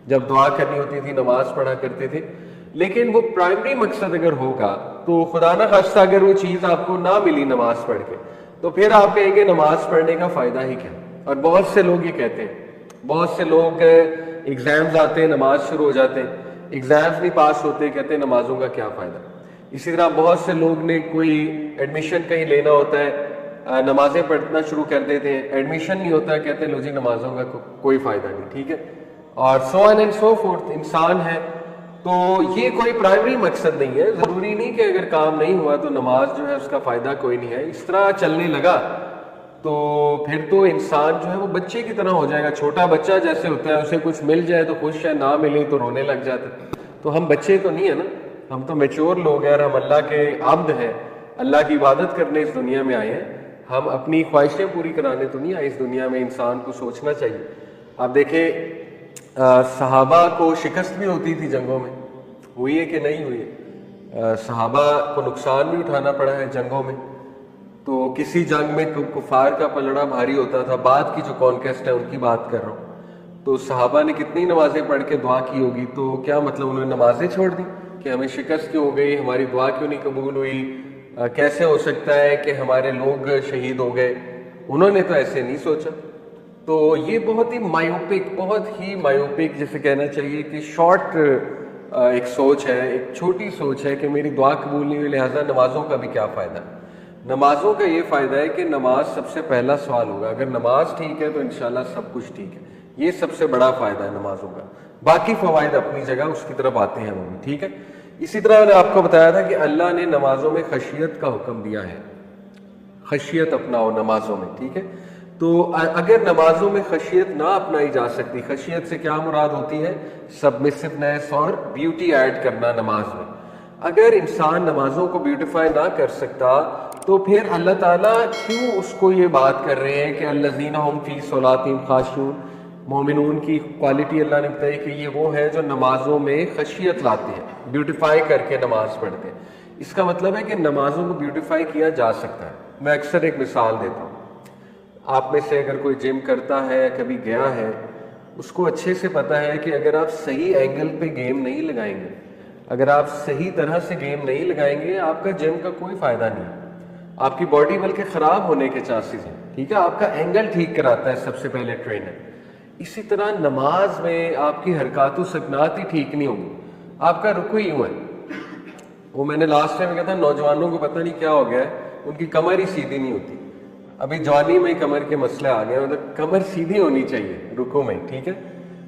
جب دعا کرنی ہوتی تھی نماز پڑھا کرتے تھے. لیکن وہ پرائمری مقصد اگر ہوگا تو خدا نہ خواستہ اگر وہ چیز آپ کو نہ ملی نماز پڑھ کے تو پھر آپ کہیں گے نماز پڑھنے کا فائدہ ہی کیا. اور بہت سے لوگ یہ کہتے ہیں, بہت سے لوگ ایگزامز آتے ہیں نماز شروع ہو جاتے ہیں, ایگزامز نہیں پاس ہوتے, کہتے ہیں نمازوں کا کیا فائدہ. اسی طرح بہت سے لوگ نے کوئی ایڈمیشن کہیں لینا ہوتا ہے, نمازیں پڑھنا شروع کر دیتے ہیں, ایڈمیشن نہیں ہوتا ہے, کہتے ہیں لو جی نمازوں کا کوئی فائدہ نہیں. ٹھیک ہے, اور سو آن اینڈ سو فورتھ. انسان ہے تو یہ کوئی پرائمری مقصد نہیں ہے. ضروری نہیں کہ اگر کام نہیں ہوا تو نماز جو ہے اس کا فائدہ کوئی نہیں ہے. اس طرح چلنے لگا تو پھر تو انسان جو ہے وہ بچے کی طرح ہو جائے گا. چھوٹا بچہ جیسے ہوتا ہے, اسے کچھ مل جائے تو خوش ہے, نہ ملے تو رونے لگ جاتا ہے. تو ہم بچے تو نہیں ہے نا, ہم تو میچور لوگ ہیں, اور ہم اللہ کے عبد ہیں, اللہ کی عبادت کرنے اس دنیا میں آئے ہیں. ہم اپنی خواہشیں پوری کرانے تو نہیں آئے اس دنیا میں. انسان کو سوچنا چاہیے. آپ دیکھیں صحابہ کو شکست بھی ہوتی تھی جنگوں میں, ہوئی ہے کہ نہیں ہوئی ہے. صحابہ کو نقصان بھی اٹھانا پڑا ہے جنگوں میں. تو کسی جنگ میں کفار کا پلڑا بھاری ہوتا تھا. بعد کی جو کانکویسٹ ہے ان کی بات کر رہا ہوں. تو صحابہ نے کتنی نمازیں پڑھ کے دعا کی ہوگی. تو کیا مطلب انہوں نے نمازیں چھوڑ دی کہ ہمیں شکست کیوں ہو گئی, ہماری دعا کیوں نہیں قبول ہوئی, کیسے ہو سکتا ہے کہ ہمارے لوگ شہید ہو گئے. انہوں نے تو ایسے نہیں سوچا. تو یہ بہت ہی مایوپک جسے کہنا چاہیے کہ شارٹ ایک سوچ ہے, ایک چھوٹی سوچ ہے کہ میری دعا قبول نہیں ہوئی لہٰذا نمازوں کا بھی کیا فائدہ. نمازوں کا یہ فائدہ ہے کہ نماز سب سے پہلا سوال ہوگا. اگر نماز ٹھیک ہے تو انشاءاللہ سب کچھ ٹھیک ہے. یہ سب سے بڑا فائدہ ہے نمازوں کا. باقی فوائد اپنی جگہ اس کی طرف آتے ہیں وہ بھی. ٹھیک ہے, اسی طرح میں نے آپ کو بتایا تھا کہ اللہ نے نمازوں میں خشیت کا حکم دیا ہے. خشیت اپناؤ نمازوں میں. ٹھیک ہے, تو اگر نمازوں میں خشیت نہ اپنائی جا سکتی, خشیت سے کیا مراد ہوتی ہے, سبمسونیس اور بیوٹی ایڈ کرنا نماز میں. اگر انسان نمازوں کو بیوٹیفائی نہ کر سکتا تو پھر اللہ تعالیٰ کیوں اس کو یہ بات کر رہے ہیں کہ الذین ھم فی صلاتہم خاشعون. مومنون کی کوالٹی اللہ نے بتائی کہ یہ وہ ہے جو نمازوں میں خشیت لاتے ہیں, بیوٹیفائی کر کے نماز پڑھتے ہیں. اس کا مطلب ہے کہ نمازوں کو بیوٹیفائی کیا جا سکتا ہے. میں اکثر ایک مثال دیتا ہوں. آپ میں سے اگر کوئی جم کرتا ہے, کبھی گیا ہے, اس کو اچھے سے پتا ہے کہ اگر آپ صحیح اینگل پہ گیم نہیں لگائیں گے, اگر آپ صحیح طرح سے گیم نہیں لگائیں گے, آپ کا جم کا کوئی فائدہ نہیں. آپ کی باڈی بلکہ خراب ہونے کے چانسز ہیں. ٹھیک ہے, آپ کا اینگل ٹھیک کراتا ہے سب سے پہلے ٹرینر. اسی طرح نماز میں آپ کی حرکات و سکنات ہی ٹھیک نہیں ہوں گی. آپ کا رکوع یوں ہے, وہ میں نے لاسٹ ٹائم کہا تھا نوجوانوں کو پتہ نہیں کیا ہو گیا ہے, ان کی کمر ہی سیدھی نہیں ہوتی. ابھی جوانی میں کمر کے مسئلے آ گئے, مطلب کمر سیدھی ہونی چاہیے رکوع میں. ٹھیک ہے,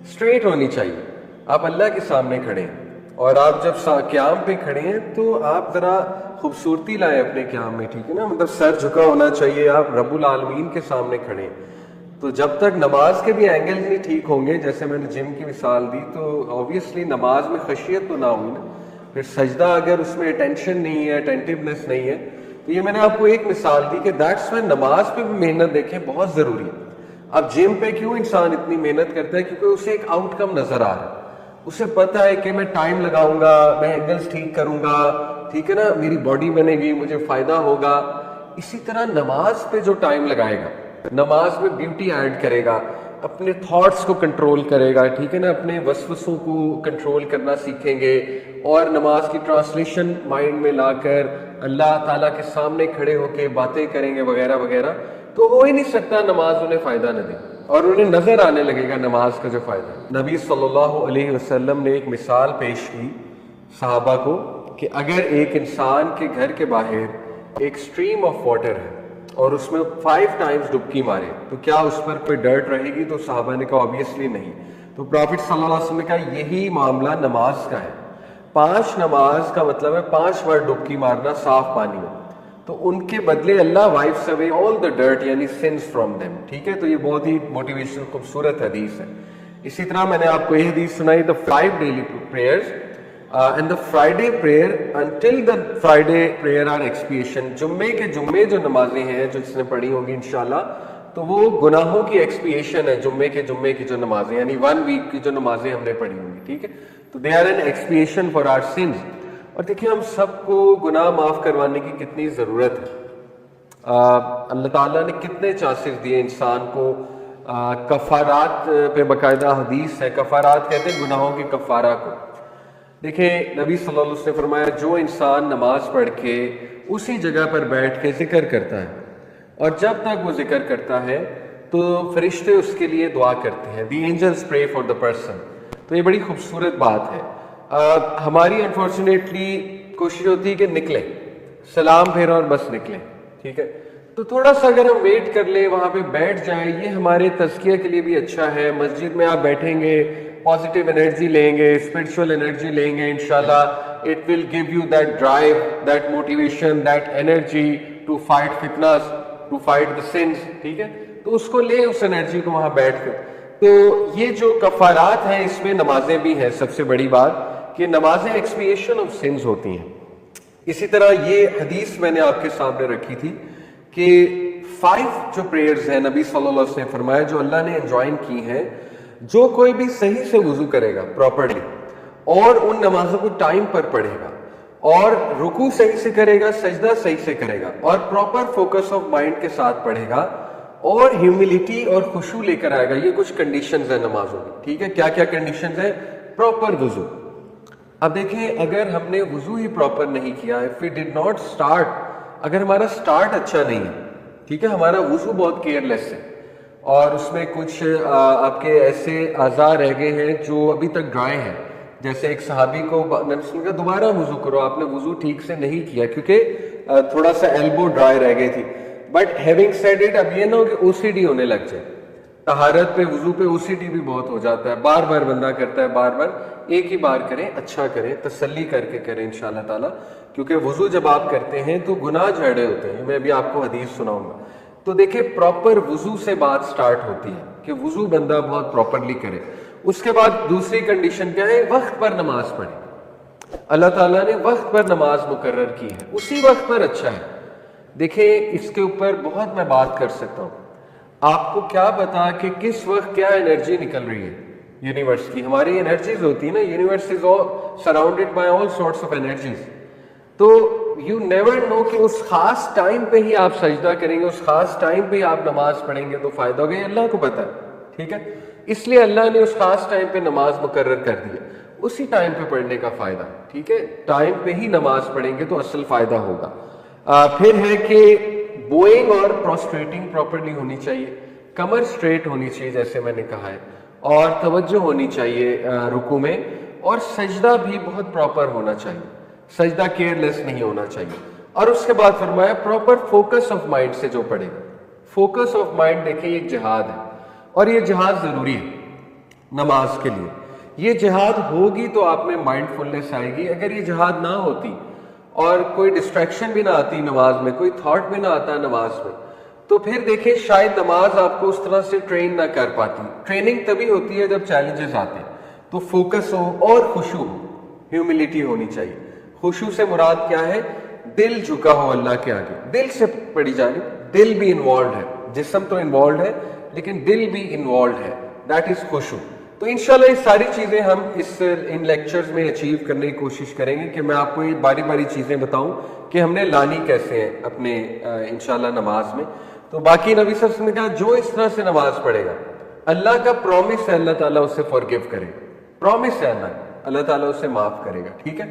اسٹریٹ ہونی چاہیے. آپ اللہ کے سامنے کھڑے ہیں, اور آپ جب قیام پہ کھڑے ہیں تو آپ ذرا خوبصورتی لائیں اپنے قیام میں. ٹھیک ہے نا, مطلب سر جھکا ہونا چاہیے, آپ رب العالمین کے سامنے کھڑے ہیں. تو جب تک نماز کے بھی اینگل نہیں ٹھیک ہوں گے, جیسے میں نے جم کی مثال دی, تو آبویسلی نماز میں خشیت تو نہ ہوئی نا. پھر سجدہ اگر اس میں اٹینشن نہیں ہے, اٹینٹیونیس نہیں ہے, تو یہ میں نے آپ کو ایک مثال دی کہ دیٹس وائی نماز پہ بھی محنت دیکھیں بہت ضروری ہے. اب جم پہ کیوں انسان اتنی محنت کرتا ہے, کیونکہ اسے ایک آؤٹ کم نظر آ رہا ہے. اسے پتہ ہے کہ میں ٹائم لگاؤں گا, میں اینگلز ٹھیک کروں گا, ٹھیک ہے نا, میری باڈی بنے گی, مجھے فائدہ ہوگا. اسی طرح نماز پہ جو ٹائم لگائے گا, نماز میں بیوٹی ایڈ کرے گا, اپنے تھاٹس کو کنٹرول کرے گا. ٹھیک ہے نا, اپنے وسوسوں کو کنٹرول کرنا سیکھیں گے, اور نماز کی ٹرانسلیشن مائنڈ میں لا کر اللہ تعالیٰ کے سامنے کھڑے ہو کے باتیں کریں گے وغیرہ وغیرہ, تو ہو ہی نہیں سکتا نماز انہیں فائدہ نہ دے, اور انہیں نظر آنے لگے گا نماز کا جو فائدہ. نبی صلی اللہ علیہ وسلم نے ایک مثال پیش کی صحابہ کو کہ اگر ایک انسان کے گھر کے باہر ایک اسٹریم آف واٹر ہے اور اس میں 5 ٹائمز ڈبکی مارے تو کیا اس پر کوئی ڈرٹ رہے گی؟ تو صحابہ نے کہا آبویسلی نہیں. تو پروفٹ صلی اللہ علیہ وسلم نے کہا یہی معاملہ نماز کا ہے. 5 نماز کا مطلب ہے 5 بار ڈبکی مارنا صاف پانی میں, تو ان کے بدلے اللہ وائپس اوے آل دا ڈرٹ یعنی سنس فرام دیم. ٹھیک ہے, تو یہ بہت ہی موٹیویشنل خوبصورت حدیث ہے. اسی طرح میں نے آپ کو یہ حدیث سنائی, the 5 daily prayers and the Friday prayer until the Friday prayer are expiation. جمعے جو نمازیں ہیں جو جس نے پڑھی ہوں گی انشاءاللہ, تو وہ گناہوں کی ایکسپیشن ہے. جمعے کی جو نمازیں یعنی 1 ویک کی جو نمازیں ہم نے پڑھی ہوں گی, ٹھیک ہے, تو they are an expiation for our sins. اور دیکھیں ہم سب کو گناہ معاف کروانے کی کتنی ضرورت ہے. اللہ تعالیٰ نے کتنے چانسز دیے انسان کو کفارات پہ باقاعدہ حدیث ہے. کفارات کہتے ہیں گناہوں کے کفارہ کو. دیکھیں نبی صلی اللہ علیہ وسلم نے فرمایا جو انسان نماز پڑھ کے اسی جگہ پر بیٹھ کے ذکر کرتا ہے اور جب تک وہ ذکر کرتا ہے تو فرشتے اس کے لیے دعا کرتے ہیں. The angels pray for the person. تو یہ بڑی خوبصورت بات ہے. ہماری انفارچونیٹلی کوشش ہوتی ہے کہ نکلیں, سلام پھیریں اور بس نکلیں, ٹھیک ہے. تو تھوڑا سا اگر ہم ویٹ کر لیں, وہاں پہ بیٹھ جائیں, یہ ہمارے تزکیہ کے لیے بھی اچھا ہے. مسجد میں آپ بیٹھیں گے, پازیٹیو انرجی لیں گے, اسپرچول انرجی لیں گے, انشاءاللہ it will give you that drive, that motivation, that energy to fight فتنس, ٹو فائٹ دا سنس, ٹھیک ہے. تو اس کو لیں, اس انرجی کو وہاں بیٹھ کر. تو یہ جو کفارات ہیں اس میں نمازیں بھی ہیں. سب سے بڑی بات کہ نمازیں ایکسپیشن آف سنز ہوتی ہیں. اسی طرح یہ حدیث میں نے آپ کے سامنے رکھی تھی کہ 5 جو پریئرز ہیں نبی صلی اللہ علیہ وسلم نے فرمایا جو اللہ نے انجوائن کی ہیں, جو کوئی بھی صحیح سے وضو کرے گا پراپرلی اور ان نمازوں کو ٹائم پر پڑھے گا اور رکوع صحیح سے کرے گا, سجدہ صحیح سے کرے گا اور پراپر فوکس آف مائنڈ کے ساتھ پڑھے گا اور ہیوملٹی اور خشوع لے کر آئے گا. یہ کچھ کنڈیشنز ہیں نمازوں کی, ٹھیک ہے. کیا کیا کنڈیشنز ہیں؟ پراپر وضو. اب دیکھیں اگر ہم نے وضو ہی پراپر نہیں کیا, if we did not start, اگر ہمارا سٹارٹ اچھا نہیں ہے, ٹھیک ہے, ہمارا وضو بہت کیئرلیس ہے اور اس میں کچھ آپ کے ایسے اعضاء رہ گئے ہیں جو ابھی تک ڈرائی ہیں. جیسے ایک صحابی کو میں نے سنا دوبارہ وضو کرو, آپ نے وضو ٹھیک سے نہیں کیا کیونکہ تھوڑا سا ایلبو ڈرائی رہ گئی تھی. بٹ ہیونگ سیڈ اٹ, اب یہ نہ ہو کہ او سی ڈی ہونے لگ جائے. طہارت پہ وضو پہ او سی ڈی بھی بہت ہو جاتا ہے, بار بار بندہ کرتا ہے, بار بار. ایک ہی بار کریں, اچھا کریں, تسلی کر کے کریں انشاءاللہ تعالیٰ, کیونکہ وضو جب آپ کرتے ہیں تو گناہ جھڑے ہوتے ہیں. میں ابھی آپ کو حدیث سناؤں گا. تو دیکھیں پراپر وضو سے بات سٹارٹ ہوتی ہے کہ وضو بندہ بہت پراپرلی کرے. اس کے بعد دوسری کنڈیشن کیا ہے؟ وقت پر نماز پڑھیں. اللہ تعالیٰ نے وقت پر نماز مقرر کی ہے, اسی وقت پر اچھا ہے. دیکھیں اس کے اوپر بہت میں بات کر سکتا ہوں. آپ کو کیا پتا کہ کس وقت کیا انرجی نکل رہی ہے یونیورس کی. ہماری انرجیز ہوتی ہیں نا, universe is surrounded by all sorts of energies. تو یو نیور نو کہ اس خاص ٹائم پہ ہی آپ سجدہ کریں گے, اس خاص ٹائم پہ ہی آپ نماز پڑھیں گے تو فائدہ ہوگا. یہ اللہ کو پتہ ہے, ٹھیک ہے. اس لیے اللہ نے اس خاص ٹائم پہ نماز مقرر کر دی ہے, اسی ٹائم پہ پڑھنے کا فائدہ, ٹھیک ہے. ٹائم پہ ہی نماز پڑھیں گے تو اصل فائدہ ہوگا. پھر ہے کہ بوئنگ اور پروسٹریٹنگ پراپرلی ہونی چاہیے, کمر سٹریٹ ہونی چاہیے جیسے میں نے کہا ہے, اور توجہ ہونی چاہیے رکوع میں, اور سجدہ بھی بہت پراپر ہونا چاہیے, سجدہ کیئرلیس نہیں ہونا چاہیے. اور اس کے بعد فرمایا پراپر فوکس آف مائنڈ سے جو پڑھے گا. فوکس آف مائنڈ دیکھیں یہ جہاد ہے, اور یہ جہاد ضروری ہے نماز کے لیے. یہ جہاد ہوگی تو آپ میں مائنڈ فلنس آئے گی. اگر یہ جہاد نہ ہوتی اور کوئی ڈسٹریکشن بھی نہ آتی نماز میں, کوئی تھاٹ بھی نہ آتا نماز میں, تو پھر دیکھیں شاید نماز آپ کو اس طرح سے ٹرین نہ کر پاتی. ٹریننگ تبھی ہوتی ہے جب چیلنجز آتے ہیں. تو فوکس ہو اور خشوع ہو, ہیوملٹی ہونی چاہیے. خشوع سے مراد کیا ہے؟ دل جھکا ہو اللہ کے آگے, دل سے پڑھی جائے, دل بھی انوالوڈ ہے, جسم تو انوالوڈ ہے لیکن دل بھی انوالوڈ ہے, دیٹ از خشوع. تو انشاءاللہ یہ ساری چیزیں ہم ان لیکچرز میں اچیو کرنے کی کوشش کریں گے کہ میں آپ کو یہ باری باری چیزیں بتاؤں کہ ہم نے لانی کیسے ہیں اپنے انشاءاللہ نماز میں. تو باقی نبی صلی اللہ علیہ وسلم نے کہا جو اس طرح سے نماز پڑھے گا, اللہ کا پرومس ہے اللہ تعالیٰ اسے فورگیو کرے گا. پرومس ہے اللہ تعالیٰ اسے معاف کرے گا, ٹھیک ہے.